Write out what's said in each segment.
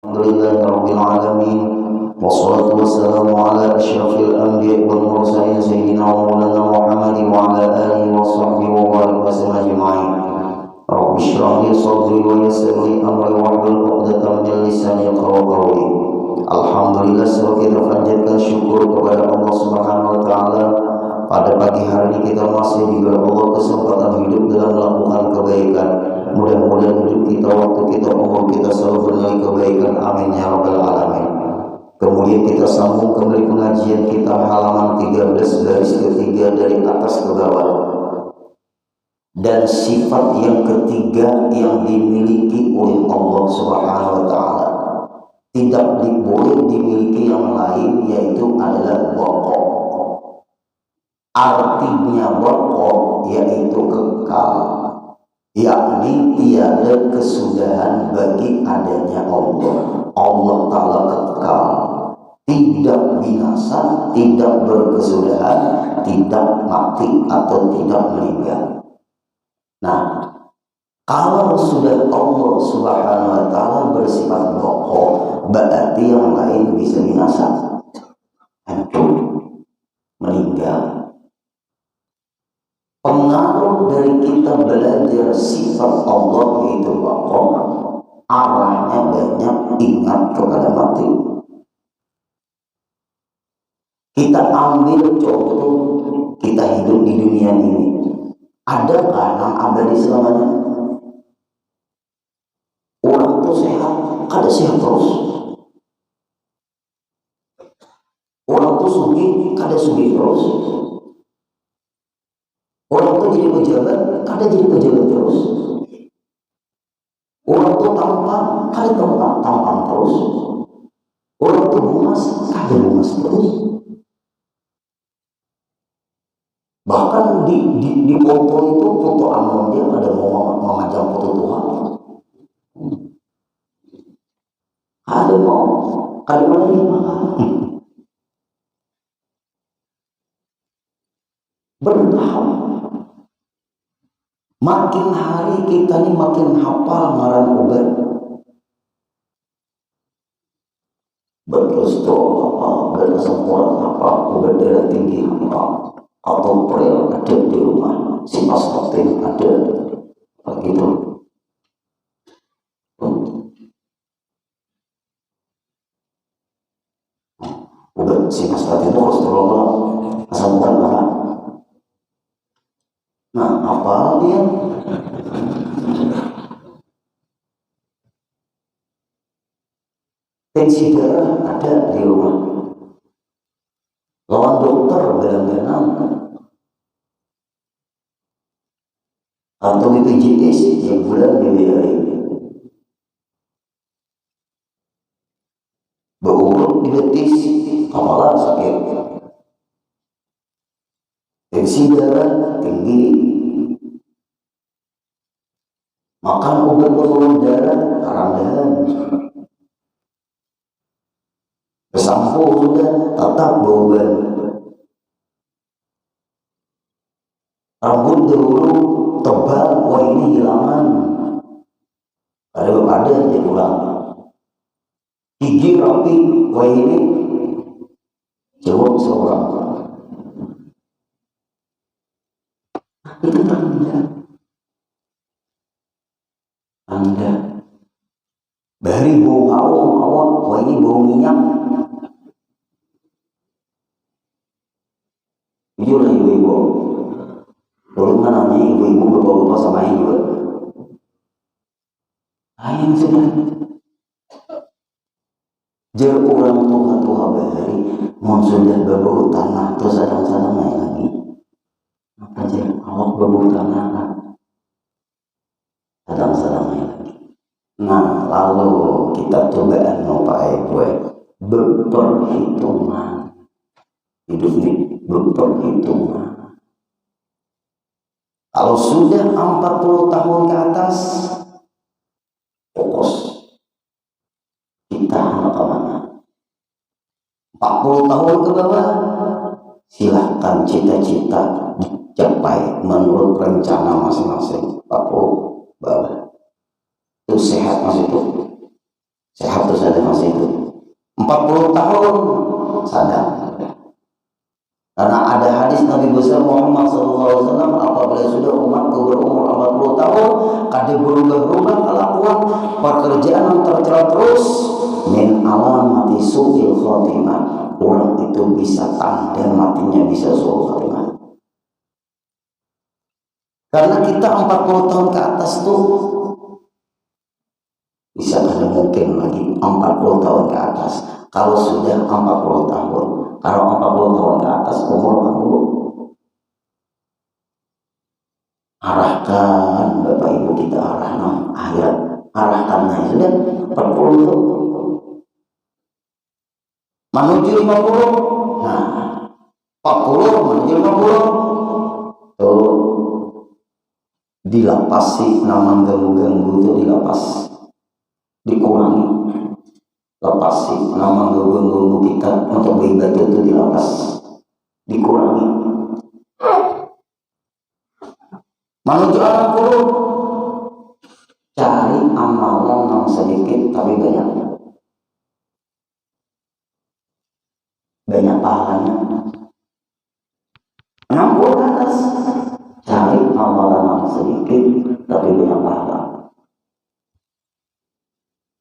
Alhamdulillahi Rabbil Alamin. Wassalatu wassalamu ala asyrafil anbiya wal mursalin sayyidina wa maulana Muhammadin wa ala alihi wa sahbihi wa barik wa sallam ajma'in. Rabbi shrah li sadri wa yassir li amri wahlul 'uqdatam min lisani yafqahu qawli. Alhamdulillah, semoga kita panjatkan syukur kepada Allah Subhanahu wa taala. Pada pagi hari ini kita masih diberi Allah kesempatan hidup dalam melakukan kebaikan. Mudah-mudahan hidup kita, waktu kita, umur kita selalu bernilai kebaikan. Amin ya rabbal alamin. Kemudian kita sambung kembali pengajian kita halaman 13 garis ketiga dari atas ke bawah. Dan sifat yang ketiga yang dimiliki oleh Allah Subhanahu wa taala tidak boleh dimiliki yang lain, yaitu adalah baqo. Artinya baqo yaitu kekal, yakni tiada kesudahan bagi adanya Allah. Allah Ta'ala kekal, tidak binasa, tidak berkesudahan, tidak mati atau tidak meninggal. Nah, kalau sudah Allah Subhanahu wa taala bersifat baqo, berarti yang lain bisa binasa, hancur, meninggal. Pengaruh dari kita belajar sifat Allah yaitu baqo, arahnya banyak ingat kepada mati. Kita ambil contoh, kita hidup di dunia ini. Adakah yang abadi selamanya? Orang itu sehat, kada sehat terus. Orang itu sugih, kada sugih terus. Orang itu jadi pejabat, kada jadi pejabat terus. Orang itu tampan, kada tampan terus. Orang itu bungas, kada bungas terus. Bahkan di foto itu, foto anon dia ada mau memajang foto Tuhan. Ada mau, kada menerima. Bertahap. Makin hari kita ini makin hafal ngaran obat. Berdosto apa, berasam urat apa, obat darah tinggi apa, atau prel ada di rumah, simvastatin ada, begitu. Obat simvastatin itu kolesterol, asam urat apa? Nah, apa dia? Tensi darah ada di rumah. Lawan dokter dalam-dalam. Atau BPJS yang bulan dibiayai. Berurut di betis, kepala sakit. Tensi darah tinggi. Makan obat penurun darah, kerendahan. Sampo sudah tetap beban. Rambut dahulu tebal, wah ini hilangan. Ada jadi ulang. Gigi rapi, wah ini jawab seorang. Itu Anda dari bau awon, wah ini bau minyak. Jujur lah ibu-ibu, dulu kan nanya ibu-ibu bapak-bapak sama ibu. Yang sudah jar orang tua bahari, mau sudah berbau tanah terus sadang-sadang naik lagi. Apa jar awak berbau tanah kan? Sadang-sadang naik lagi. Nah, lalu kita coba nopai gue berperhitungan hidup ini, berperhitungan. Kalau sudah 40 tahun ke atas, fokus kita mau kemana? 40 tahun ke bawah, silahkan cita-cita dicapai menurut rencana masing-masing. 40 bawah itu sehat, mas itu sehat terus ada sadar masa itu 40 tahun sadar. Karena ada hadis Nabi besar Muhammad SAW, apabila sudah umatku berumur 40 tahun, kada berubah-ubah kelakuan, pekerjaan yang tercela terus, min alamati su'il khotimah. Orang itu bisa tanda matinya bisa su'il khotimah. Karena kita 40 tahun ke atas tuh bisa kada mungkin lagi 40 tahun ke atas. Kalau sudah 40 tahun, kalau 40 tahun ke atas umur 40, arahkan Bapak Ibu kita arahkan akhirat, arahkan sudah 40 itu menuju 50. Nah, 40 menuju 50 tuh dilapasi nama ganggu-ganggu itu dilapas, dikurangi. Lapasi nama ganggu-ganggu kita untuk beribadah itu dilapas, dikurangi. Menuju 60, cari amalan yang sedikit tapi banyak pahalanya. 60 ke atas, cari amalan yang sedikit tapi banyak pahala.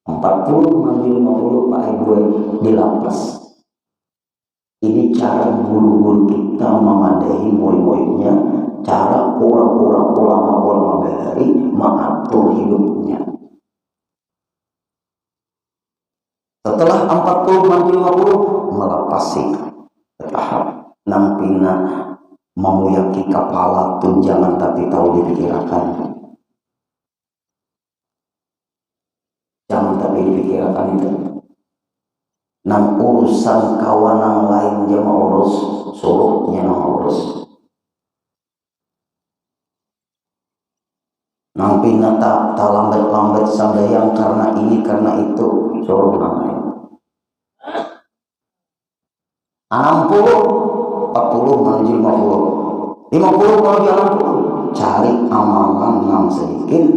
40 menuju 50 Pak Ibu dilapas. Ini cara guru-guru kita memadai murid-muridnya, cara orang-orang ulama-ulama bahari mengatur hidupnya. Setelah 40 menuju 50 melepasi tahap nampina memuyaki kepala tunjangan tapi tahu dipikirkan. Jangan tapi dipikirkan itu. Nang urusan kawan yang lain dia mau urus, suruhnya mau urus. Nang pina tak lambat sambayang karena ini karena itu, suruh nang lain. 60, 40 menuju 50, 50 menuju 60, cari amalan yang sedikit,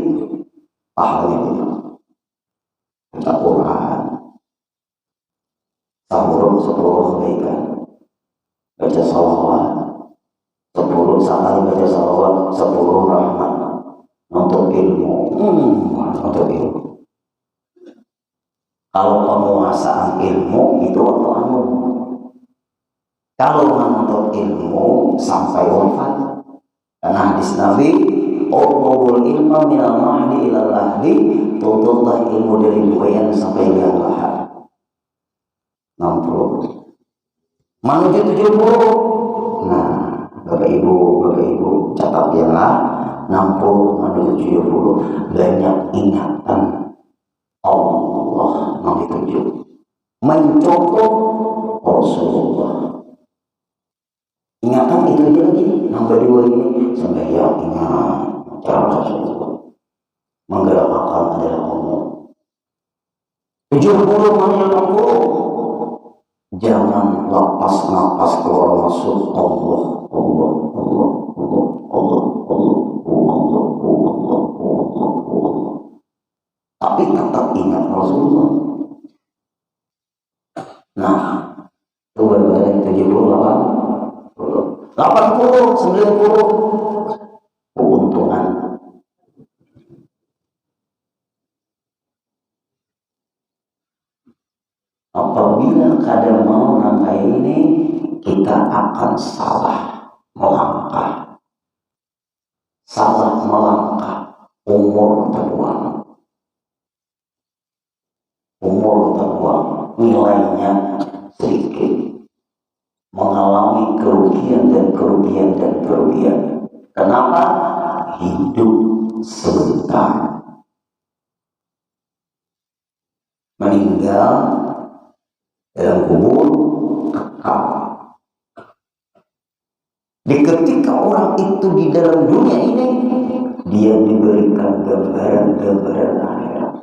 pahalanya banyak. Baca Quran, sahur 10 kebaikan, baca salawat 10 sekali, baca salawat 10 rahmat, untuk ilmu, untuk ilmu. Kalau penguasaan ilmu itu untuk anu, kalau menuntut ilmu sampai wafat. Karena hadis Nabi, Allahul ilma minal mahdi ilal lahdi, tutuplah ilmu dari buayan sampai liang lahat. 60 menuju 70. Nah, Bapak Ibu catat ya lah, 60 menuju 70 banyak ingatan Allah yang dituju, mencontoh Rasulullah. Ingatan itu aja lagi. Nomor 2 ini sembahyang ingat cara Rasulullah. Menggerakkan adalah Allah. 70 menuju 60. Jangan lepas napas keluar masuk Allah, Allah, Allah, Allah, Allah, Allah, Allah, Allah, Allah, Allah. Tapi tetap ingat Rasulullah. Nah, itu berbeda 78. 80, 90 keuntungan. Apabila kadang mau langkah ini, kita akan salah melangkah. Salah melangkah, umur terbuang. Umur terbuang, nilainya sedikit. Mengalami kerugian dan kerugian dan kerugian. Kenapa? Hidup sebentar, meninggal dalam kubur kekal. Di ketika orang itu di dalam dunia ini, dia diberikan gambaran-gambaran akhirat.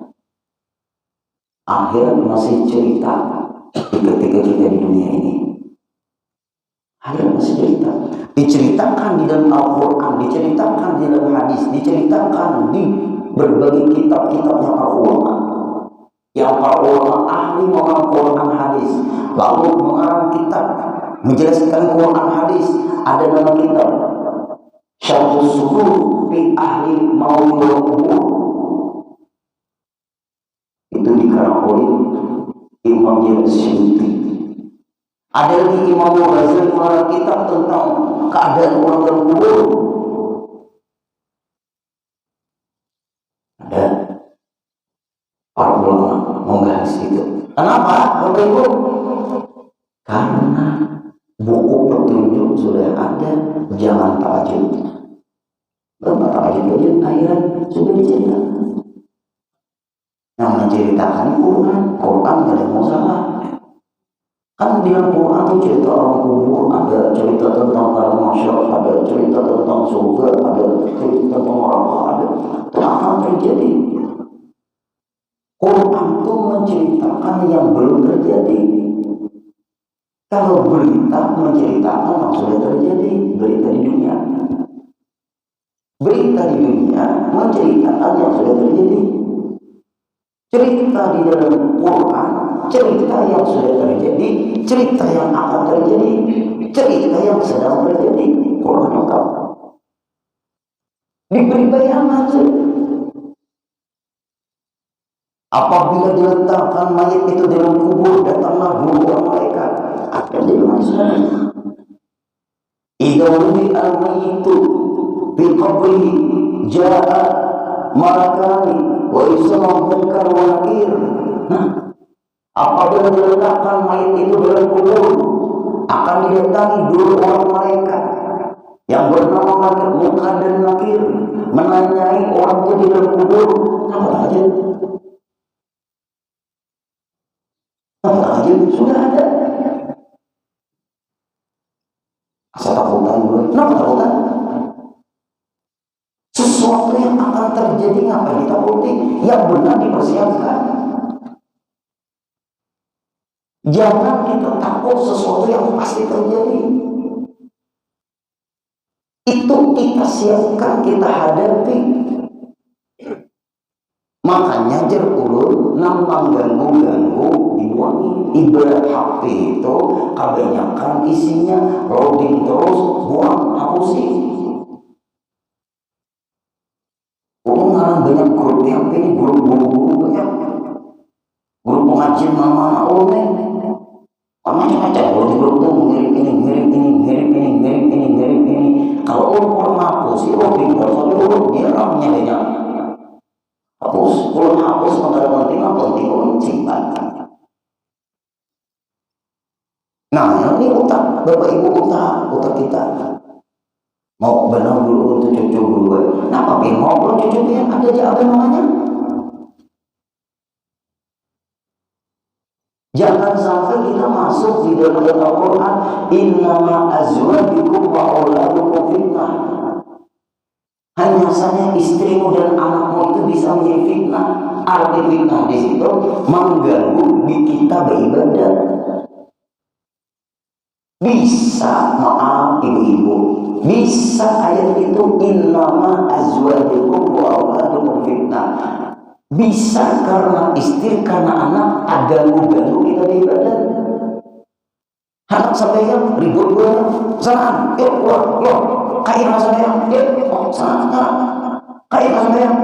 Akhirat masih cerita di ketika kita di dunia ini. Akhirat masih cerita. Diceritakan di dalam Al-Quran, diceritakan di dalam hadis, diceritakan di berbagai kitab-kitabnya para ulama. yang para ulama ahli mengarang Quran hadis, lalu mengarang kitab menjelaskan Quran hadis. Ada nama kitab Syarhus Sudur fi Ahli Maulidul Qubur, itu dikarang oleh Imam Syafi'i. Ada lagi Imam Ghazali mengarang kitab tentang keadaan orang dalam kubur. Ada para ulama membahas itu. Kenapa? Bapak Ibu? Karena buku petunjuk sudah ada, jangan takjub. Bapak takjub aja akhirat sudah diceritakan. Yang menceritakan Quran gak ada masalah. Kan di dalam Quran itu cerita orang kubur, ada cerita tentang para masyarakat, ada cerita tentang surga, ada cerita tentang neraka, ada akan terjadi. Quran itu menceritakan yang belum terjadi. Kalau berita menceritakan yang sudah terjadi, berita di dunia. Berita di dunia menceritakan yang sudah terjadi. Cerita di dalam Quran, cerita yang sudah terjadi, cerita yang akan terjadi, cerita yang sedang terjadi. Quran lengkap. Diberi bayangan. Apabila diletakkan mayat itu dalam kubur, datanglah dua malaikat akan dimasukkan. Idza wudi'a al-mayyitu fi qabrihi jaa'a malakani wa yusamma munkar wa nakir. Nah, apabila diletakkan mayat itu dalam kubur, akan didatangi dua orang malaikat yang bernama malaikat Munkar dan Nakir, menanyai orang itu di dalam kubur, apa aja? Apa aja sudah ada. Asal takutan gue, kenapa takutan? Sesuatu yang akan terjadi ngapain ditakuti? Yang benar dipersiapkan. Jangan kita takut sesuatu yang pasti terjadi. Itu kita siapkan, kita hadapi. Makanya jar ulun nampang ganggu-ganggu dibuangi. Ibarat HP itu kebanyakan isinya loading terus, buang, hapusin. Ngarang banyak grup HP ini, grup guru-guru banyak, grup pengajian mana oleh macam-macam. Kalau di grup itu mirip ini. Kalau orang hapus, loading terus, dia ramnya banyak. Hapus, kalau hapus mengenai penting, orang simpan. Nah, ini otak, Bapak Ibu, otak kita. Mau benar dulu untuk cucu dulu. Nah, tapi ngobrol cucu yang ada aja apa namanya? Jangan sampai kita masuk di dalam Al-Quran, innama azwajukum wa auladukum fitnah. Hanya saja istrimu dan anakmu itu bisa menjadi fitnah. Arti fitnah di situ mengganggu di kita beribadah. Bisa, maaf ibu-ibu, bisa ayat itu innama azwajukum wa auladukum fitnah. Bisa karena istri, karena anak ada ganggu kita beribadah. Anak sampai yang ribut gue, sana, yuk, kain sama yang, yuk, sana, kain sama yang,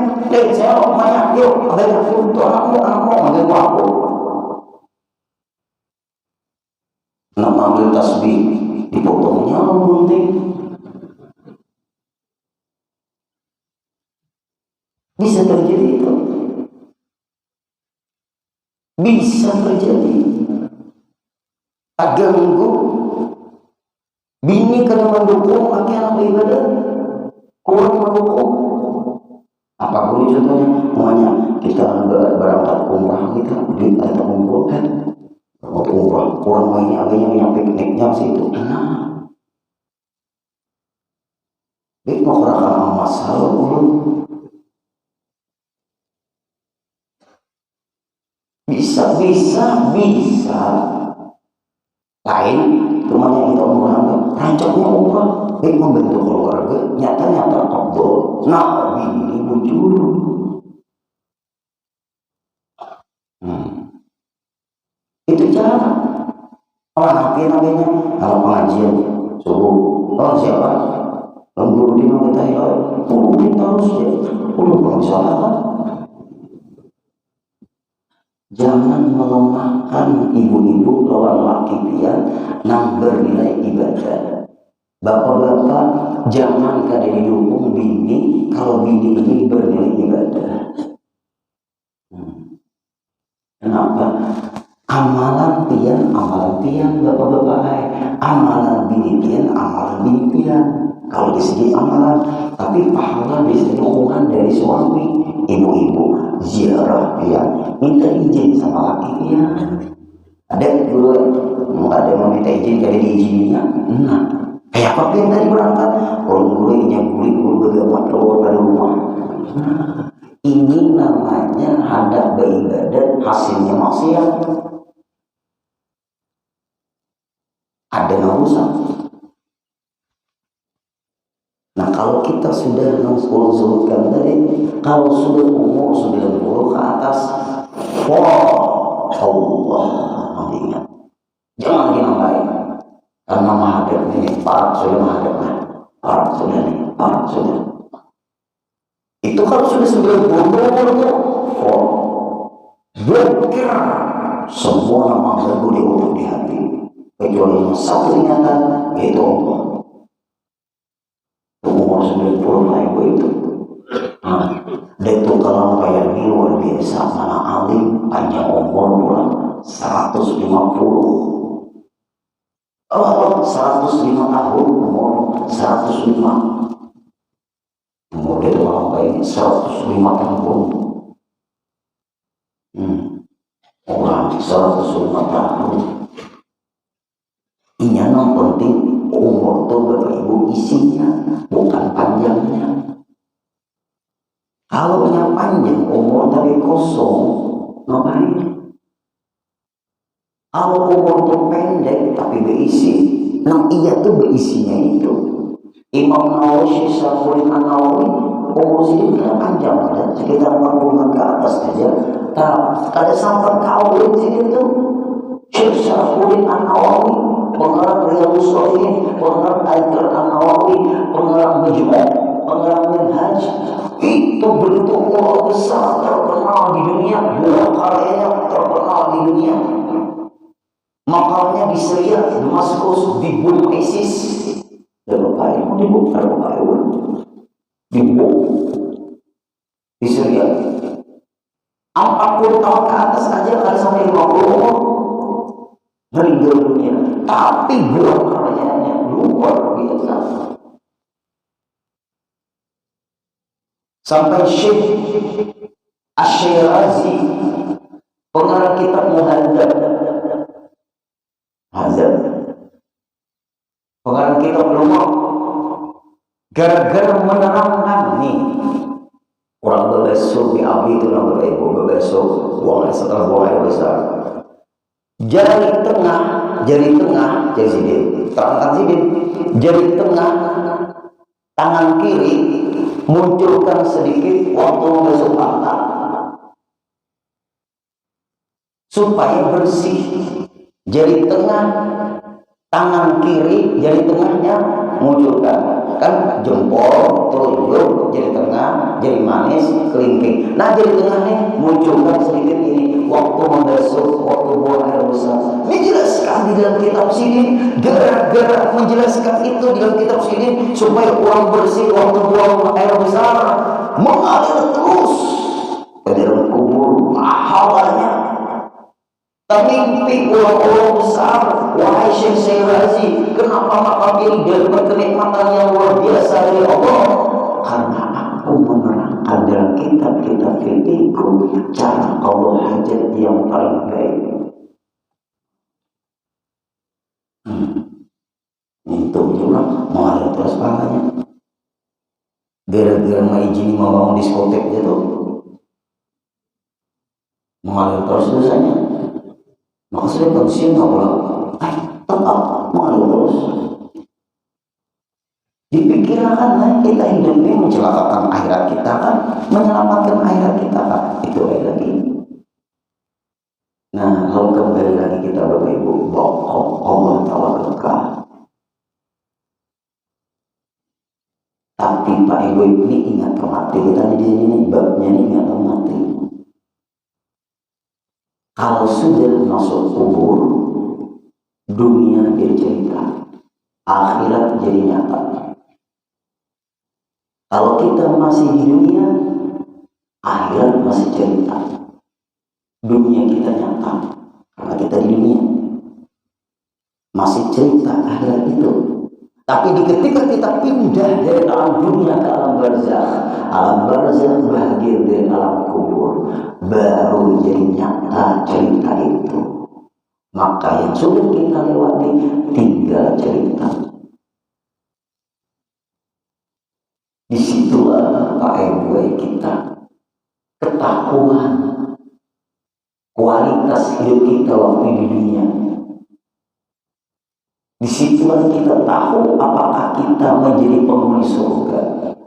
saya banyak, yuk, ada yang untuk anakmu, manggil aku. Nak ambil tasbih, dipotongnya gunting. Bisa terjadi itu. Bisa terjadi. Ganggu. Bini kena mendukung laki anak beribadah, kurang mendukung. Apa boleh contohnya? Namanya kita berangkat umrah, kita duit kita kumpulkan. Waktu umrah, kurang mainnya agaknya pikniknya situ. Nah, baik mau kerahkan masalah ulun. Bisa. Lain rumahnya kita umrah, rancangnya umrah, baik membentuk keluarga, nyata abdul. Nah, ini bujur. Itu cara orang nabi-nabinya kalau pengajian subuh. Oh siapa? Guru di mana kita urutin terus ya. Belum sholat. Jangan melemahkan ibu-ibu lawan laki pian nang bernilai ibadah. Bapak-bapak jangan kada didukung bini kalau bini ini bernilai ibadah. Kenapa? Amalan pian bapak-bapak, amalan bini pian kalau di segi amalan, tapi pahala di segi hubungan dari suami, ibu-ibu ziarah pian minta izin sama laki pian. Ada dulu ada yang minta izin kada diizininya. Nah, kayak apa pian tadi berangkat? Orang gurunya guru bagaimana keluar dari rumah. Ini namanya hendak beribadah hasilnya maksiat. Ada nggak usah. Nah kalau kita sudah sebutkan tadi, kalau sudah umur 90 ke atas, wah Allah ingat, jangan lagi nambahin. Karena menghadap ini, para sudah menghadap, para sudah. Itu kalau sudah 90 itu, blokir semua nama Allah di hati, kecuali satu ingatan, yaitu Allah. Umur 90 ibu itu. Dan itu kalau kayak ini luar biasa, mana alim panjang umur pula 150. Oh, 105 tahun umur 105. Umur dia orang kayak ini 105 tahun. Orang 105 tahun. Ini yang penting umur itu Bapak Ibu isinya, bukan panjangnya. Kalau yang panjang umur tapi kosong, ngapain? Kalau umur itu pendek tapi berisi, nah iya tuh berisinya itu. Imam Nawawi, Syafi'i, Nawawi, umur sedikit panjang, ada sekitar 40 ke atas saja. Ada sampai kawin sedikit tuh, Syafi'i, Nawawi, pengarang Riyadhus Shalihin, pengarang Al-Qur'an An-Nawawi, pengarang Majmu', pengarang Minhaj, itu begitu ulama besar terkenal di dunia, buah karyanya terkenal di dunia. Makamnya di Syria, Damaskus, dibom ISIS. Berapa yang dibom? Dibom di Syria. 40 tahun ke atas aja kan sampai 50 umur meninggal dunia. Tapi buah karyanya luar biasa. Sampai Syekh Asy-Syirazi, pengarang kitab Muhadzab, pengarang kitab Lumah, gara-gara menerangkan nih orang berbesok di abi itu orang berbesok berbesok buang setelah buang air besar, jari tengah jari sidin terangkan sidin, jari tengah tangan kiri munculkan sedikit waktu membasuh pantat supaya bersih. Jari tengah tangan kiri, jari tengahnya munculkan kan jempol, telunjuk, jari tengah, jari manis, kelingking. Nah jari tengahnya munculkan sedikit ini waktu membasuh, waktu buang air besar. Ini jelaskan di dalam kitab sini. Gara-gara menjelaskan itu di dalam kitab sini supaya orang bersih waktu buang air besar, mengalir terus ke dalam kubur pahalanya. Mimpi ulang-ulang besar, wahai Syekh Syirazi, kenapa maka ini dapat kenikmatan yang luar biasa dari Allah? Karena aku menerangkan dalam kitab-kitab fikihku cara Allah hajat yang paling baik. Itu juga mengalir terus pahalanya. Gara-gara mengizini membangun diskotek gitu, mengalir terus dosanya. Maka sudah pensiun nggak boleh, tetap mengalir terus. Dipikirkan kita hidup ini mencelakakan akhirat kita kan, menyelamatkan akhirat kita kan, itu lagi. hati kita di sini babnya ini nggak akan mati. Kalau sudah masuk kubur, dunia jadi cerita, akhirat jadi nyata. Kalau kita masih di dunia, akhirat masih cerita, dunia kita nyata. Karena kita di dunia masih cerita akhirat itu. Tapi ketika kita pindah dari alam dunia ke alam barzakh bagian dari alam kubur, baru jadi nyata cerita itu. Maka yang sudah kita lewati tinggal cerita. Disitulah Pak Ibu kita ketakuan kualitas hidup kita waktu di dunia. Disitulah kita tahu apakah kita menjadi penghuni surga,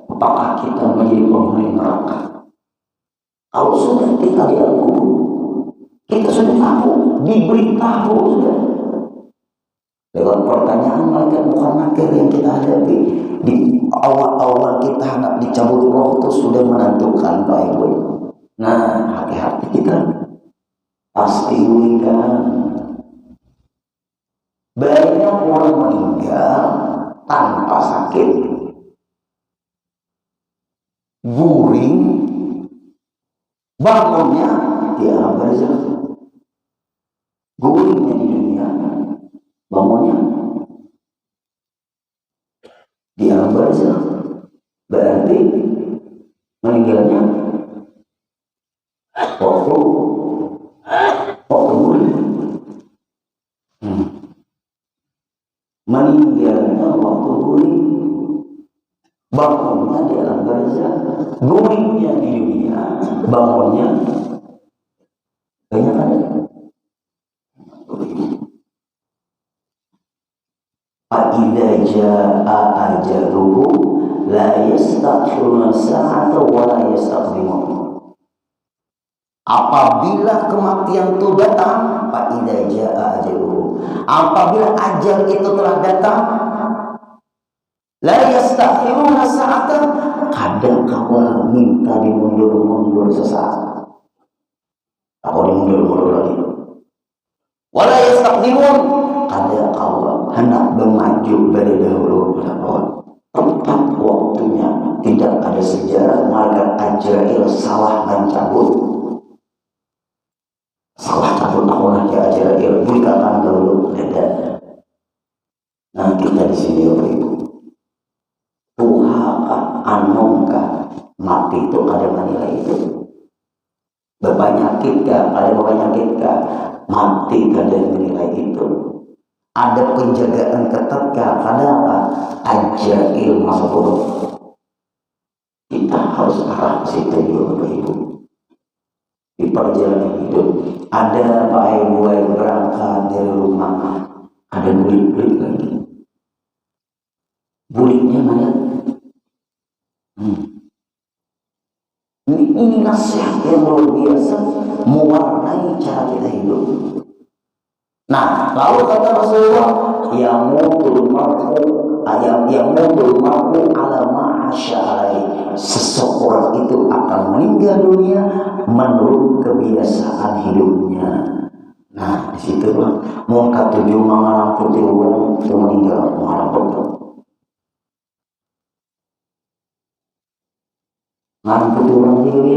apakah kita menjadi penghuni neraka. Kalau sudah kita di alam kubur, kita sudah tahu, diberitahu sudah. Lewat pertanyaan malaikat munkar yang kita hadapi di awal-awal kita hendak dicabut roh itu sudah menentukan Pak Ibu. Nah, hati-hati kita pasti meninggal. Banyak orang meninggal tanpa sakit, guring, bangunnya di alam barzakh. Guringnya di dunia, bangunnya di alam barzakh. Berarti meninggalnya waktu guring. Meninggalnya waktu guring, bangunnya di alam barzakh. Guringnya di dunia, bangunnya banyak ada. Fa'idza jaa'a ajaluhu la yastakhiruna sa'ata wa la yastaqdimun. Apabila kematian itu datang, fa'idza jaa'a ajaluhu, apabila ajal itu telah datang, la yastakhiruna sa'ata, kadang kala minta dimundur-mundur sesaat. Atau dimundur-mundur lagi. Wa la yastaqdimun, kadang kala hendak bermaju dari dahulu tepat waktunya. Tidak ada sejarah malaikat Ajrail salah mencabut. Salah cabut akulah ya Ajrail, berikan dahulu dada. Nah, kita di sini Bapak Ibu, tuhaka anongka, mati itu ada menilai itu. Berpenyakitkah, ada berpenyakitkah, mati ada menilai itu. Ada penjagaan ketat, kadang Ajrail masuk buruk. Kita harus arah ke situ juga Bapak Ibu. Di perjalanan hidup ada Pak Ibu yang berangkat dari rumah, ada bulik-bulik lagi. Buliknya banyak. Ini nasihat yang luar biasa mewarnai cara kita hidup. Nah, lalu kata Rasulullah, yamutul mar'u ala ma'asya'alai. Seseorang itu akan meninggal dunia menurut kebiasaan hidupnya. Nah, di situ mau kata dia mengalang putih orang itu meninggal mengalang putih. Mengalang putih orang ini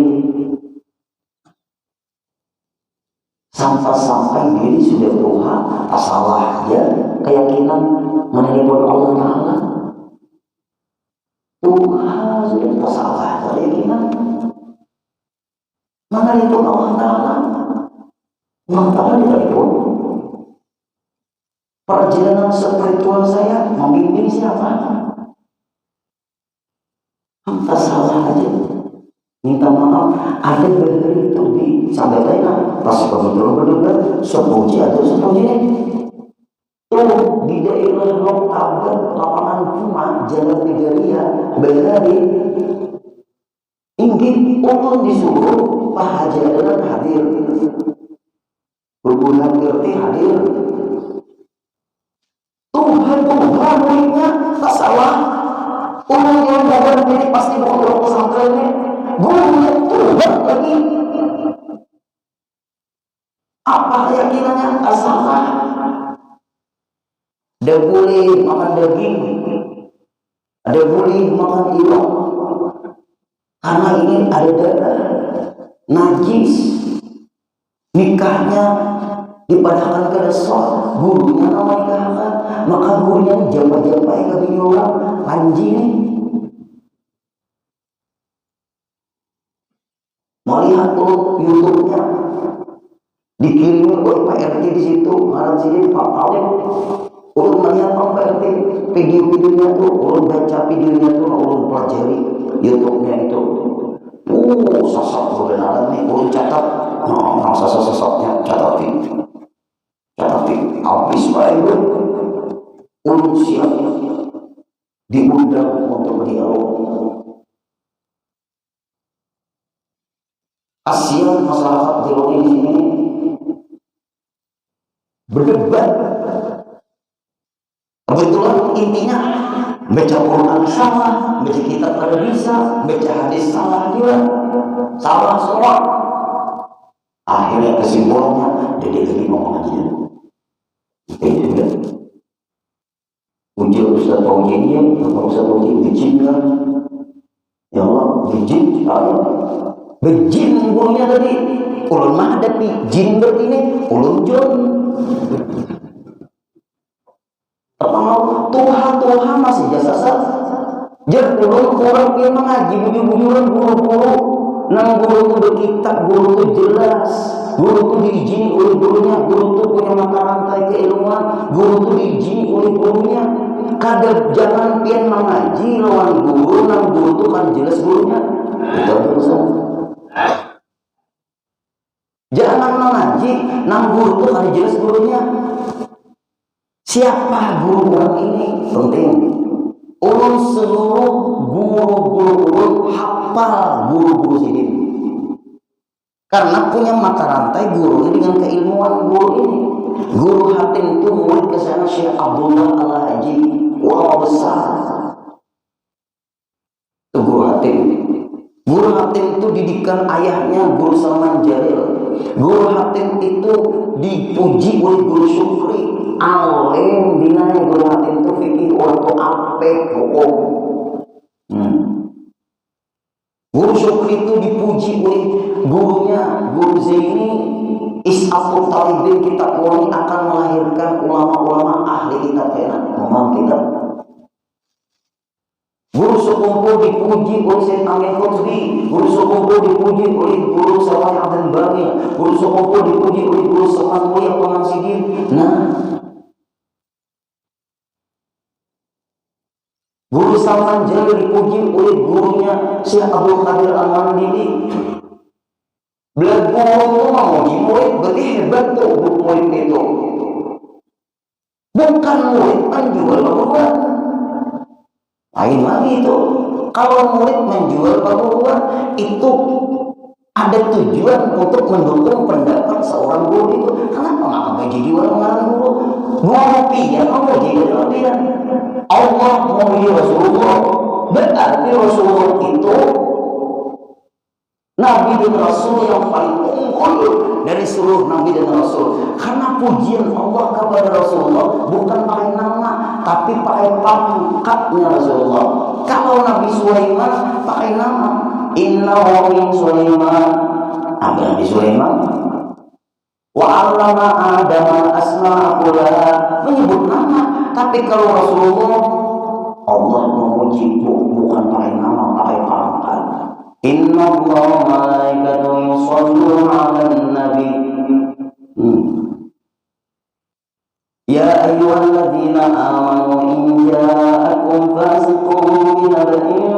sampai diri sudah Tuhan, salah ya keyakinan menelpon Allah Ta'ala. Tuhan sudah salah keyakinan menelpon Allah Ta'ala. Allah Ta'ala ditelepon. Perjalanan spiritual saya membimbing siapa? Entah salah aja. Minta maaf, ada bahari itu disampaikan pas betul-betul sepuji atau sepuji tuh di daerah Loktaban, lapangan Puma, Jalan Megaria, bahari ingin ulun disuruh Pak Haji Adalan hadir, berbulan ngerti hadir. Tuhan muridnya tak salah. Ulun yang dapat diri pasti mau pesantren ini. keyakinannya salah. Ada boleh makan daging, ada boleh makan iwak, karena ini ada darah najis. Nikahnya dipadahkan ke resor, gurunya nama nikahkan, maka gurunya japa-japai ke bini orang anjing. Melihat YouTube-nya dikirimi oleh Pak RT di situ, ngaran sini Pak Talib. Ulun melihat Pak RT video-videonya tuh, ulun baca videonya tuh, ulun pelajari YouTube-nya itu. Sosok kebenaran nih, ulun catat. Nah, sosok-sosoknya catatin, habis baik ulun siap diundang untuk dialog. Kasihan masyarakat Jawa di sini berdebat. Kebetulan intinya baca Quran salah, baca kitab kada bisa, baca hadis salah juga, salah semua. Akhirnya kesimpulannya jadi lagi ngomong aja. Itu ujian Ustaz Faujinya, Ustaz Fauji bijinnya, ya Allah bijin sekali. Bejin gurunya tadi, ulun mah ada jin bertini, ulun jon. Tuhan masih jasa sah. Jadi ulun kurang dia mengaji bujur-bujuran guru-guru. Nang guru itu berkitab, guru itu jelas. Guru itu diizini oleh gurunya, guru itu punya mata rantai keilmuan, guru itu diizini oleh gurunya. Kadang jangan pian mengaji lawan guru, nang guru itu kan jelas gurunya. Itu aja pesan. Jangan mengaji, nang guru itu kan jelas gurunya. Siapa guru orang ini? Penting. Ulun seluruh guru-guru ulun hafal guru-guru sini. Karena punya mata rantai guru ini dengan keilmuan guru ini. Guru Hatim itu murid ke sana Syekh Abdullah Al-Haji, ulama besar. Itu guru Hatim. Guru Hatim itu didikan ayahnya Guru Salman Jalil. Guru Hatim itu dipuji oleh Guru Syukri. Alim dinanya Guru Hatim itu fikih waktu apek hukum. Guru Syukri itu dipuji oleh gurunya Guru Zaini. Is'aful Talibin kitab ini akan melahirkan ulama-ulama ahli kitab memang kitab. Guru Sukumpul dipuji oleh Syekh Amin Qutbi. Guru Sukumpul dipuji oleh Guru Salman Abdul Baqi. Guru Sukumpul dipuji oleh Guru Salman Mulia Pengansidin. Nah, Guru Salman Jalil dipuji oleh gurunya Syekh Abdul Qadir Al-Mandili. Belajar guru itu mau murid berarti hebat tuh murid itu. Bukan murid menjual bangunan. Lain lagi itu. Kalau murid menjual bangunan itu ada tujuan untuk mendukung pendapat seorang guru itu. Kenapa nggak gaji jual mengarang guru? Guru pian mau gaji pian. Allah memuji Rasulullah. Berarti Rasulullah itu Nabi dan Rasul yang paling unggul dari seluruh Nabi dan Rasul. Karena pujian Allah kepada Rasulullah bukan pakai nama, tapi pakai pangkatnya Rasulullah. Kalau Nabi Sulaiman pakai nama, Inna wa min Sulaiman. Nabi Sulaiman. Wa 'allama Adam asma'a kullaha, menyebut nama. Tapi kalau Rasulullah, Allah memuji bukan pakai nama, pakai pangkat. Inna Allah malaikatu yusalluna 'alan nabi. Ya ayyuhalladzina amanu in ja'akum fasiqun binaba'in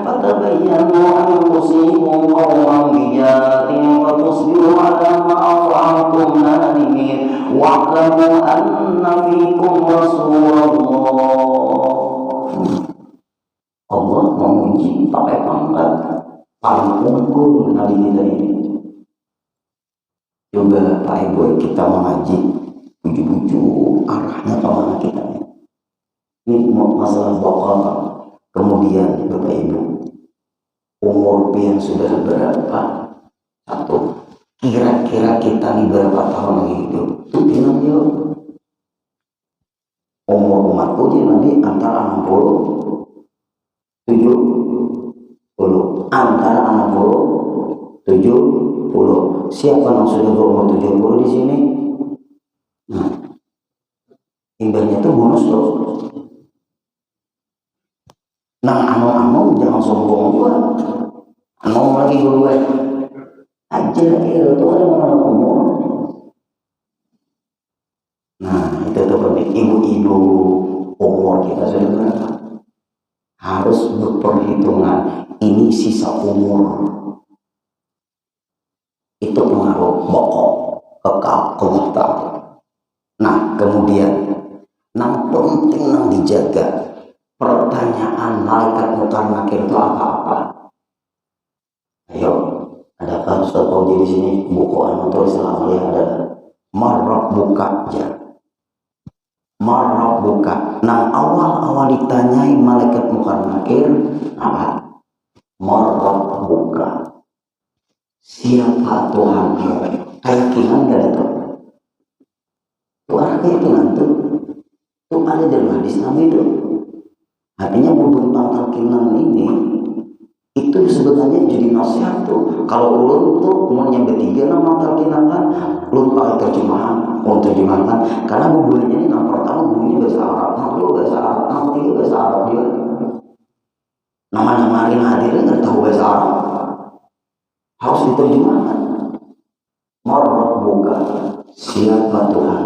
fatabayyanu an tusibu qawman bijahalatin fatusbihu 'ala ma fa'altum nadimin wa'lamu anna fikum Rasulullah. Allah memuji pakai pangkat paling unggul Nabi kita ini. Juga Pak Ibu kita mengaji buju-buju arahnya kemana kita ini masalah bakal. Kemudian Bapak Ibu umur pian sudah berapa? Satu, Kira-kira kita nih berapa tahun lagi hidup? Tuh bilang jawab. Umur umatku dia nanti antara 60 70, antara 60 70. Siapa yang sudah berumur 70 di sini? Nah, imbahnya itu bonus loh. Nah, anu jangan sombong gua. Anu lagi gue aja itu ada mana umur. Nah, itu tuh penting. Ibu-ibu umur kita sudah berapa? Harus berperhitungan. Ini sisa umur. Itu pengaruh pokok kekal kemutan. Nah, kemudian yang penting yang dijaga. Pertanyaan malaikat munkar nakir itu apa-apa? Ayo, adakah Ustaz Fauzi di sini buku atau Islam yang ada marab buka aja. Marab buka. Nah, awal-awal ditanyai malaikat munkar nakir apa? Marab buka. Siapa Tuhanmu? Keyakinan gak ada tuh? Tuhan keyakinan tuh. Itu ada dalam hadis Nabi itu. Artinya membentang keyakinan ini itu sebenarnya jadi nasihat tuh. Kalau ulun tuh umurnya bertiga nama keyakinan kan, ulun pakai terjemahan, terjemahkan. Karena bubunya ini yang pertama bubunya bahasa Arab, yang kedua bahasa Arab, yang ketiga bahasa Arab juga. Namanya marin hadirnya nggak tahu bahasa Arab, harus diterjemahkan. Marab buka, siapa Tuhan?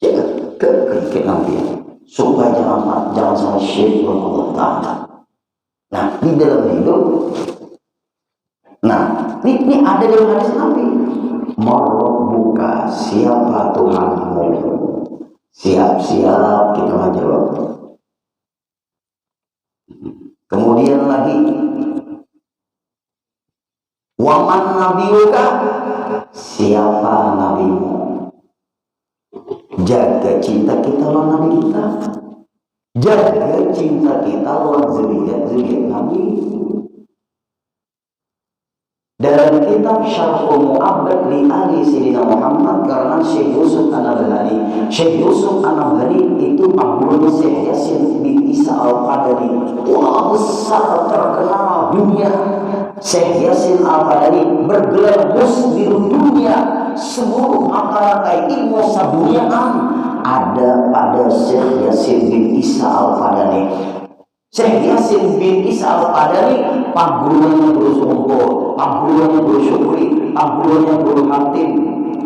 Jaga keyakinan dia. Supaya jangan sampai syirik kepada Allah Ta'ala. Nah, di dalam hidup, nah, ini ada dalam hadis Nabi. Marabbuka, siapa Tuhanmu? Siap-siap kita menjawab. Kemudian lagi, waman nabiyuka, siapa nabimu? Jaga cinta kita lawan Nabi kita. Jaga cinta kita lawan zuriat Nabi. Dalam kitab Syarhul Mu'abbad li Ali Sayyidina Muhammad karena Syekh Yusuf An-Nabhani. Syekh Yusuf An-Nabhani itu makhluknya Syekh Yasin bin Isa Al-Qadari. Ulama besar terkenal dunia. Syekh Yasin Al-Qadari bergelar musdir dunia. Seluruh mata rantai ilmu saduniaan ada pada Syekh Yasin bin Isa Al-Qadari. Syekh Yasin bin Isa Al-Qadari paguruannya bersungguh, paguruannya bersyukuri, paguruannya berhatim,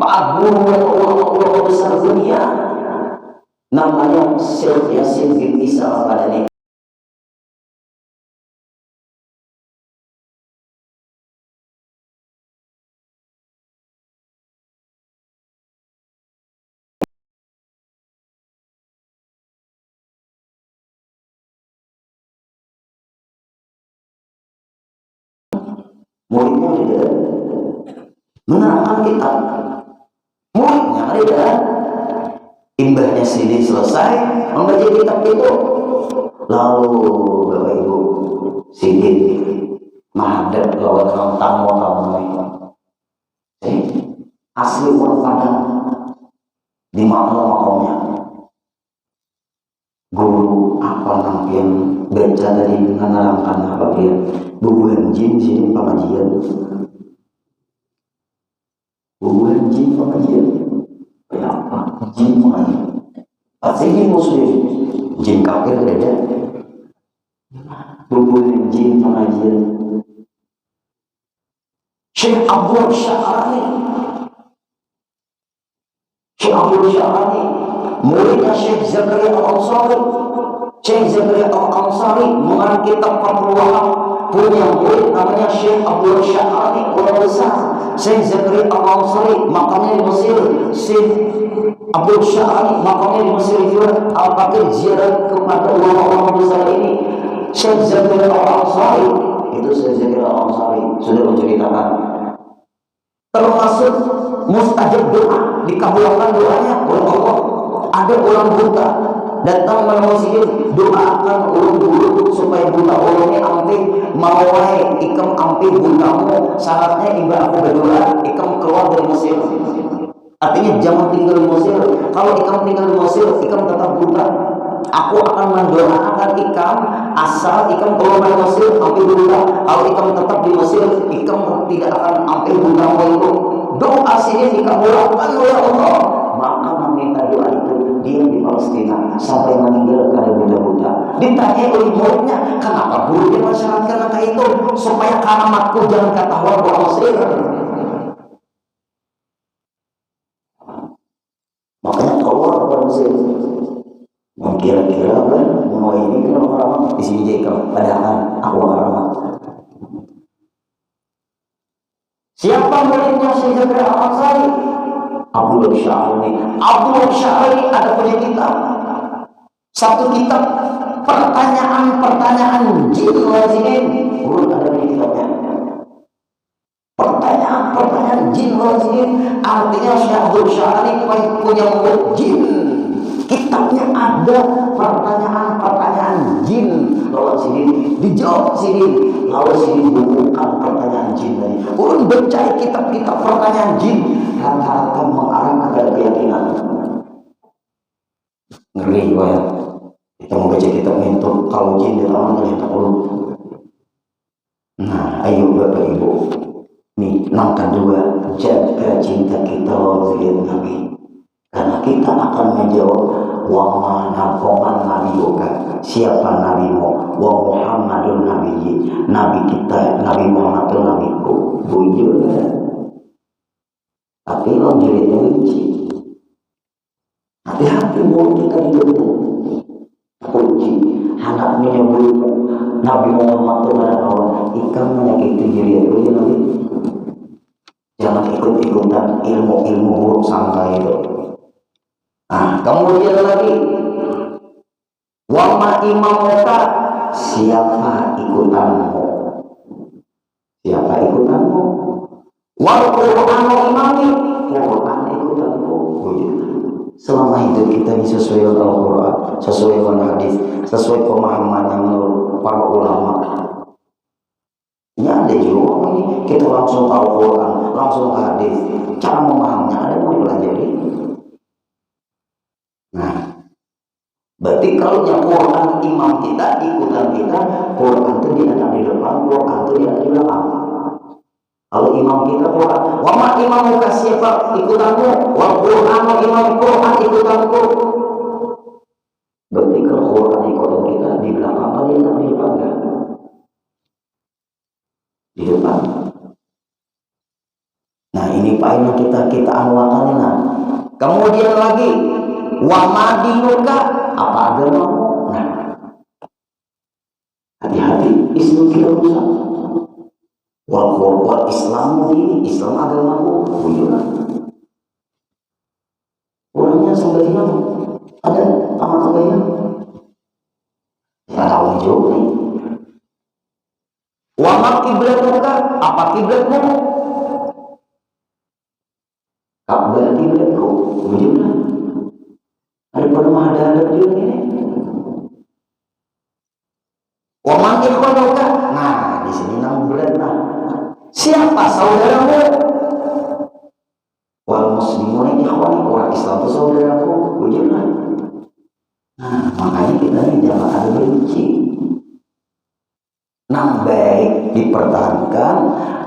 paguruan ulama besar dunia. Namanya Syekh Yasin bin Isa Al-Qadari. Muridnya ada menerangkan kitab. Muridnya ada. Imbahnya sini selesai membaca kitab itu. Lalu Bapak Ibu Sigit menghadap lawan tamu-tamu asli orang Padang di makamnya. Guru apa yang baca dari menerangkan apa dia bubuhan jin sini pengajian, bubuhan jin pengajian, apa jin pengajian? Pasti jin muslim, jin kafir ada, bubuhan jin pengajian. Syekh Abdul Sya'rani, Syekh Abdul Sya'rani muridnya Syekh Zakaria Al-Ansari. Syekh Zakaria Al-Ansari mengarang kitab Fathul Wahab, punya murid namanya Syekh Abdul Sya'rani, ulama besar. Syekh Zakaria Al-Ansari makamnya di Mesir. Syekh Abdul Sya'rani makamnya di Mesir juga. Al-Fakir ziarah kepada ulama-ulama besar ini. Syekh Zakaria Al-Ansari itu Syekh Zakaria Al-Ansari sudah menceritakan termasuk mustajab doa, dikabulkan doanya oleh Allah. Ada orang buta datang menemui doakan ulun dulu supaya buta ulunnya ampe mau wae ikam ampe butamu syaratnya iba aku berdoa ikam keluar dari Mesir. Artinya jangan tinggal di Mesir. Kalau ikam tinggal di Mesir, ikam tetap buta. Aku akan mendoakan ikam asal ikam keluar dari Mesir ampe buta. Kalau ikam tetap di Mesir, ikam tidak akan ampe buta itu. Doa sini dikabulkan oleh Allah. Maka meminta doa itu dia di Palestina sampai meninggal karena buta-buta. Ditanya oleh muridnya, kenapa guru dia mensyaratkan angka itu supaya karamatku jangan ketahuan di Mesir. Makanya keluar dari Mesir. Kira-kira kan mau ini kan karamat di sini jadi padahal aku karamat. Siapa muridnya Syekh Zakaria Al-Ansari? Abdul Syahri. Abdul Syahri ada punya kitab. Satu kitab pertanyaan jin wazin. Urut ada di kitabnya. Pertanyaan jin wazin. Artinya Syekh Abdul Syahri punya murid jin. Kitabnya ada pertanyaan jin. Lalu sini dijawab sini. Lalu sini bukan pertanyaan jin tadi. Urut baca kitab-kitab pertanyaan jin. Rata-rata mengarah kepada keyakinan. Ngeri banget. Kita mau baca kitab mentor kalau jin di tangan ternyata urut. Nah, ayo Bapak Ibu. Nih, langkah dua, jaga cinta kita lihat Nabi. Karena kita akan menjawab wa man nabiyuka, siapa nabimu? Wa Muhammadun nabiyyi, nabi kita, Nabi Muhammad itu nabiku. Bujur ya. Tapi lo jilidnya benci. Hati-hati mulut kita dibentuk. Kunci anaknya nyebut Nabi Muhammad itu ada kawan ikan menyakiti diri itu ya Nabi. Jangan ikut-ikutan ilmu-ilmu buruk sangka itu. Nah, kemudian lagi wama imamuka, siapa ikutanmu? Siapa ikutanmu? Wal Qur'anu imami, Qur'an ikutanmu. Selama hidup kita ini sesuai dengan Al-Quran, sesuai dengan hadis, sesuai pemahaman yang menurut para ulama. Ini ada juga ini kita langsung tahu Quran, langsung hadis, cara memahaminya ada yang mau dipelajari. Nah, berarti kalau yang Quran imam kita, ikutan kita, Quran itu dia ada di depan, Quran itu dia ada di belakang. Kalau imam kita Quran, wama imamu siapa ikutanmu, wa Quran imam Quran ikutanku. Berarti kalau Quran ikutan kita di belakang kali atau di depan kan? Di depan. Nah ini poin kita anuakan. Nah kemudian lagi wama dinuka, apa agamamu? Nah hati-hati Islam kita rusak. Wal Islam ini Islam agamaku, bujulah. Orangnya sembahnya ada amat sembahnya. Tidak tahu jauh nih. Wama kiblatmuka, apa kiblatmu? Ka'bah kiblatku, bujulah. Daripada menghadap dia ini. Wama ikhwanuka, nah di sini nama berat nah. Siapa saudaramu? Wal muslimun ikhwani, orang Islam itu saudaraku, bujurlah. Nah, makanya kita ini jangan ada benci. Nang baik dipertahankan,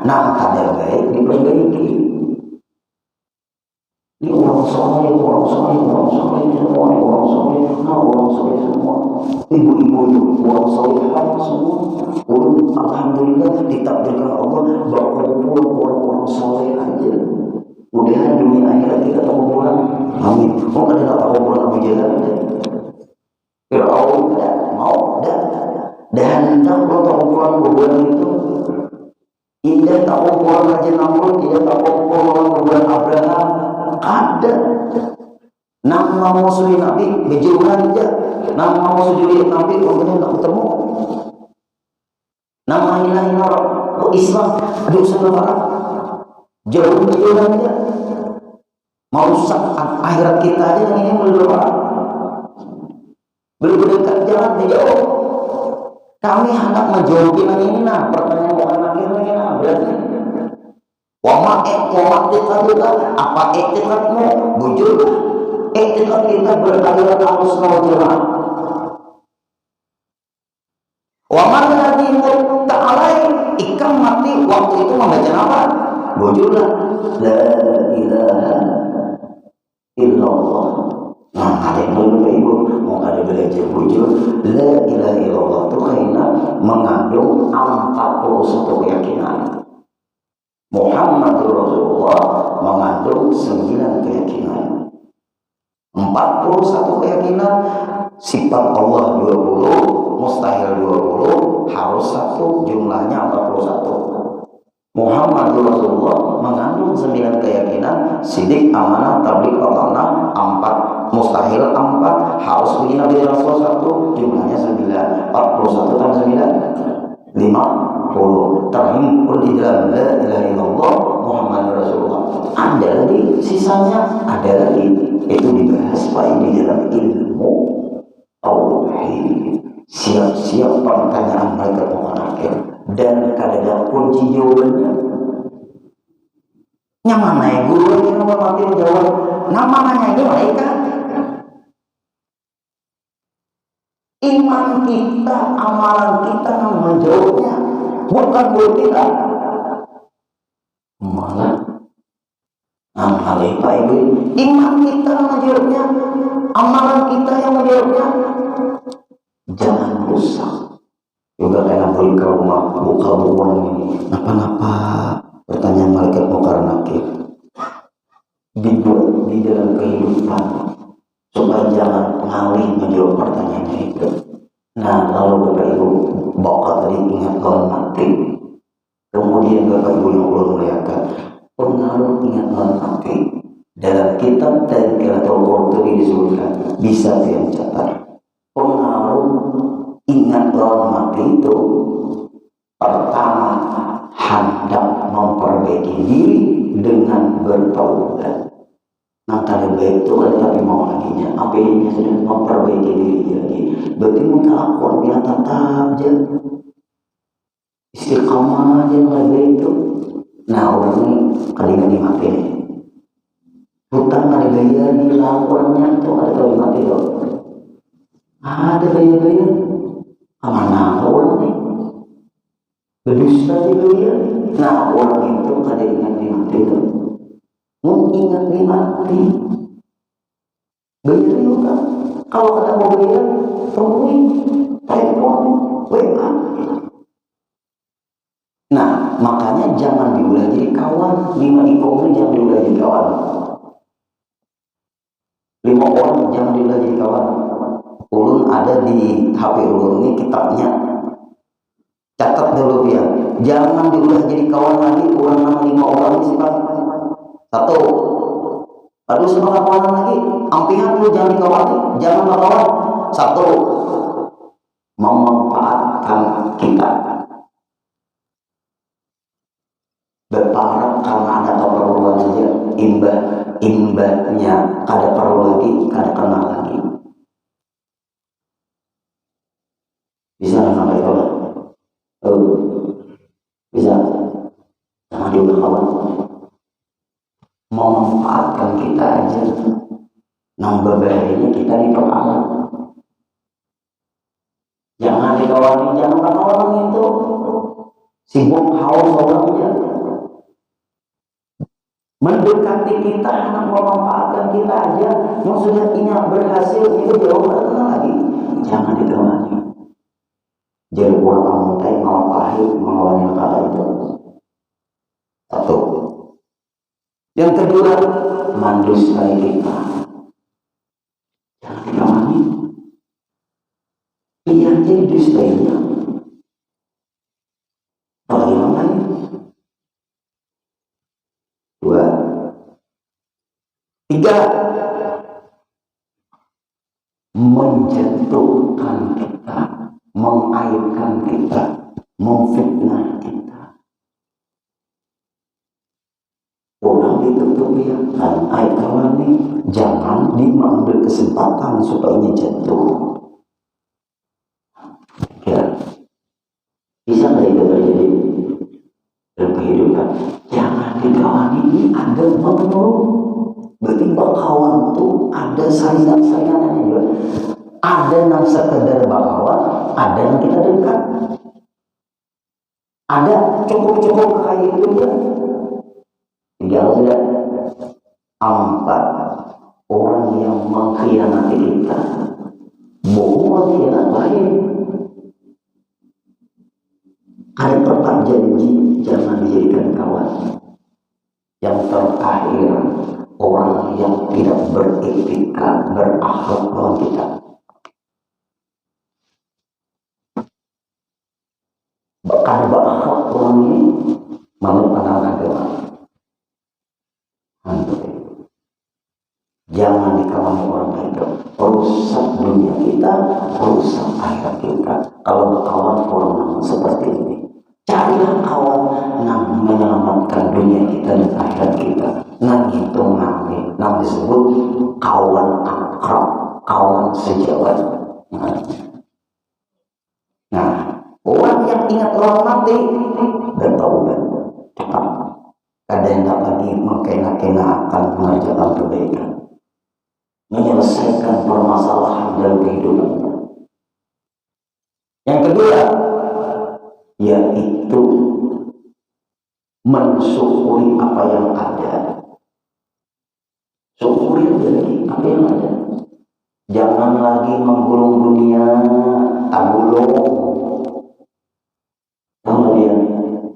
nang kada baik diperbaiki. Ini orang soleh, orang soleh, orang soleh semua, orang soleh, orang soleh semua. Ibu-ibu itu orang soleh semua. Alhamdulillah ditakdirkan Allah berkumpul orang-orang soleh aja. Mudah dunia akhirat kita kumpulan. Amin. Mau ada tak kumpulan Abu Jahal ada? Fir'aun ada? Mau ada? Dan hendak lo tak kumpulan kumpulan itu. Indah tak kumpulan Raja Namrud, indah tak kumpulan kumpulan Abraham. Ada. Nama musuhin Nabi berjauhan aja. Nama musuhin Nabi orang tak ketemu. Nama ilah Islam ada usaha Arab jauh aja mau rusak akhirat kita aja yang ini melulu Arab. berdekat jangan dijauh. Kami hendak menjauhi ini nah pertanyaan bukan lagi nah berarti wama iktikad apa iktikadmu bujur iktikad kita beraliran arus nawajirah wama lagi ta'alai ikan mati waktu itu membaca apa bujurlah la ilaha illallah. Nah ada yang dulu ibu mau ada belajar bujur la ilaha illallah itu karena mengandung 41 keyakinan. Muhammadur Rasulullah mengandung 9 keyakinan. 41 keyakinan sifat Allah 20, mustahil 20, harus 1, jumlahnya 41. Muhammadur Rasulullah mengandung 9 keyakinan, sidik, amanah, tabligh, amanah 4, mustahil 4, harus begini Nabi Rasul 1, jumlahnya 9, 41 tambah 9, 50, terhimpun di dalam la ilaha illallah Muhammadur Rasulullah. Ada lagi sisanya, ada lagi itu dibahas baik di dalam ilmu tauhid. Siap-siap pertanyaan mereka mengakhir dan kadang kunci jawabannya nyaman naik guru yang mati menjawab namanya itu mereka iman kita amalan kita menjawabnya bukan guru kita malah Pak Ibu iman kita menjawabnya amalan kita yang menjawabnya jangan rusak juga karena beli ke rumah buka uang ini apa-apa pertanyaan malaikat mungkar nakir dibuat di dalam kehidupan supaya jangan ngalih menjawab pertanyaannya itu. Nah lalu Bapak Ibu bapak tadi ingat lawan mati kemudian Bapak Ibu yang belum melihatkan pengaruh ingat lawan mati dalam kitab Tadkiratul Qurtubi disebutkan bisa yang catat pengaruh ingat lawan mati itu pertama hendak memperbaiki diri dengan bertaubat. Nah tadi baik itu kan tapi mau laginya apa ini sudah memperbaiki diri lagi berarti muka aku bila tetap aja istiqamah aja lebih itu. Nah orang ini kalian dimati hutang ada bayar di laporannya tuh ada tahu mati tuh ada bayar mana orang ini berdusta dia. Nah orang itu kada ingat mati itu mau ingat mati bayar juga kalau kada mau bayar temui telepon WA. Nah makanya jangan diulah jadi kawan 5 ikon jangan diulah jadi kawan 5 orang jangan diulah jadi kawan. Ulun ada di HP ulun ini kitabnya catat dulu ya jangan diulah jadi kawan lagi orang 5 orang ini sifat 1 aduh sebagai kawan lagi ampingan lu jangan dikawani jangan melawan 1 memanfaatkan kita berharap karena ada keperluan saja imbahnya kada perlu lagi kada kenal lagi bisa sampai itu bisa jangan diulah kawan memanfaatkan kita aja nambah bahayanya kita diperalat jangan dikawani jangan kata orang itu sibuk haus orangnya mendekati kita anak memanfaatkan kita aja maksudnya ini berhasil itu jawabannya lagi jangan dikawani jadi orang mentai malam pahit melawan yang kata itu 1 yang kedua mendustai kita jangan dikawani iya jadi dustainya bagaimana 2 3 menjatuhkan kita mengaibkan kita memfitnah kita orang ditutupi kan aib kawan nih jangan diambil kesempatan supaya jatuh kehidupan. Jangan dikawani ini ada menurut. Berarti berkawan tuh ada saingan-saingannya juga. Ada yang sekedar berkawan, ada yang kita dekat. Ada cukup kayak juga. Tinggal sudah 4 orang yang mengkhianati kita. Bohong mengkhianat lain. Ada 4 janji jangan dijadikan kawan. Yang terakhir, orang yang tidak beretika, berakhlak lawan kita. Karena berakhlak orang ini menurut pandangan agama. Jangan dikawani orang itu. Rusak dunia kita, rusak akhirat kita. Kalau berkawan orang seperti ini, carilah kawan yang menyelamatkan dunia kita dan akhirat kita. Nah itu namanya disebut kawan akrab, kawan sejawat. Nah, orang yang ingat orang mati bertaubat cepat. Ada yang tak lagi mengkena-kena akan mengerjakan kebaikan, menyelesaikan permasalahan dalam kehidupannya. Yang kedua, yaitu mensyukuri apa yang ada. Syukuri jadi apa yang ada. Jangan lagi menggulung dunia, agulung. Kemudian,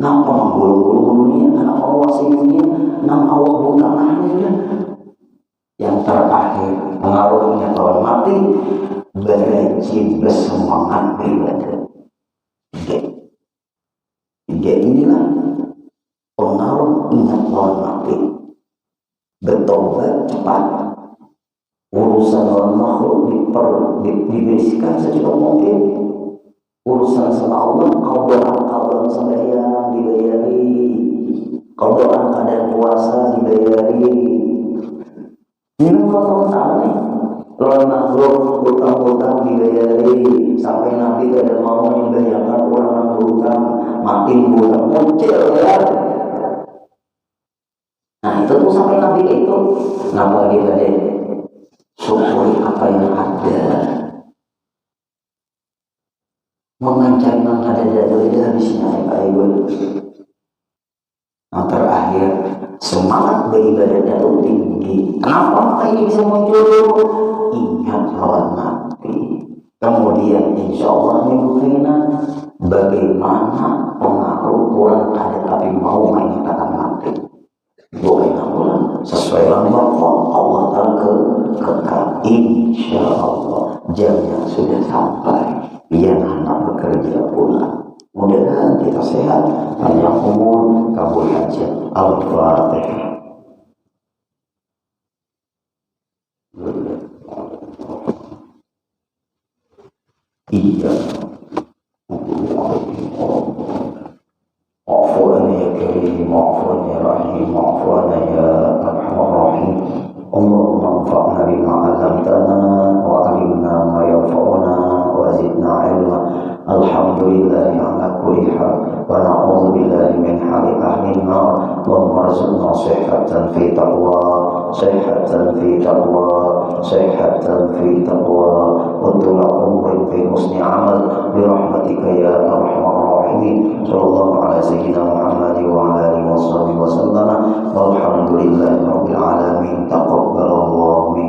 kenapa menggulung-gulung dunia? Karena Allah si dunia, nam Allah bukan nahnya. Yang terakhir, pengaruhnya kalau mati, berajin bersemangat beribadah. Tiga inilah pengaruh ingat lawan mati. Bertobat cepat. Urusan lawan makhluk dibersihkan secepat mungkin. Urusan sama Allah, qadaan sembahyang dibayari, qadaan keadaan puasa dibayari. Ini Allah Ta'ala nih. Lawan makhluk hutang-hutang dibayari, sampai Nabi tidak mau membayarkan orang yang berhutang, makin hutang muncul ya. Nah itu tuh sampai Nabi itu, kenapa kita deh syukuri apa yang ada. Mengancam yang ada dari habisnya Pak Ibu. Yang terakhir, semangat beribadahnya itu tinggi. Kenapa maka ini bisa muncul? Ingat lawan mati. Kemudian insya Allah menggunakan bagaimana pengaruh orang ada tapi mau menyatakan mati. Bukan sesuai dengan Allah kekal. Insya Allah jamnya sudah sampai. Biar anak bekerja pulang. Mudah-mudahan kita sehat, panjang umur, kabul hajat. Al-Fatihah. Iya. Maafkan ya Karim, maafkan ya Rahim, maafkan ya Arhamar Rahim. Allahumma anfa'na bima 'allamtana wa 'allimna ma yanfa'una wa zidna 'ilma. Alhamdulillah ala kulli hal wa na'udzu billahi min hali ahli an-nar. Allahumma arzuqna shihhatan fi taqwa, shihhatan fi taqwa, shihhatan fi taqwa, wa tula umrin fi husni amal bi rahmatika ya arhamar rahimin. Sallallahu ala sayyidina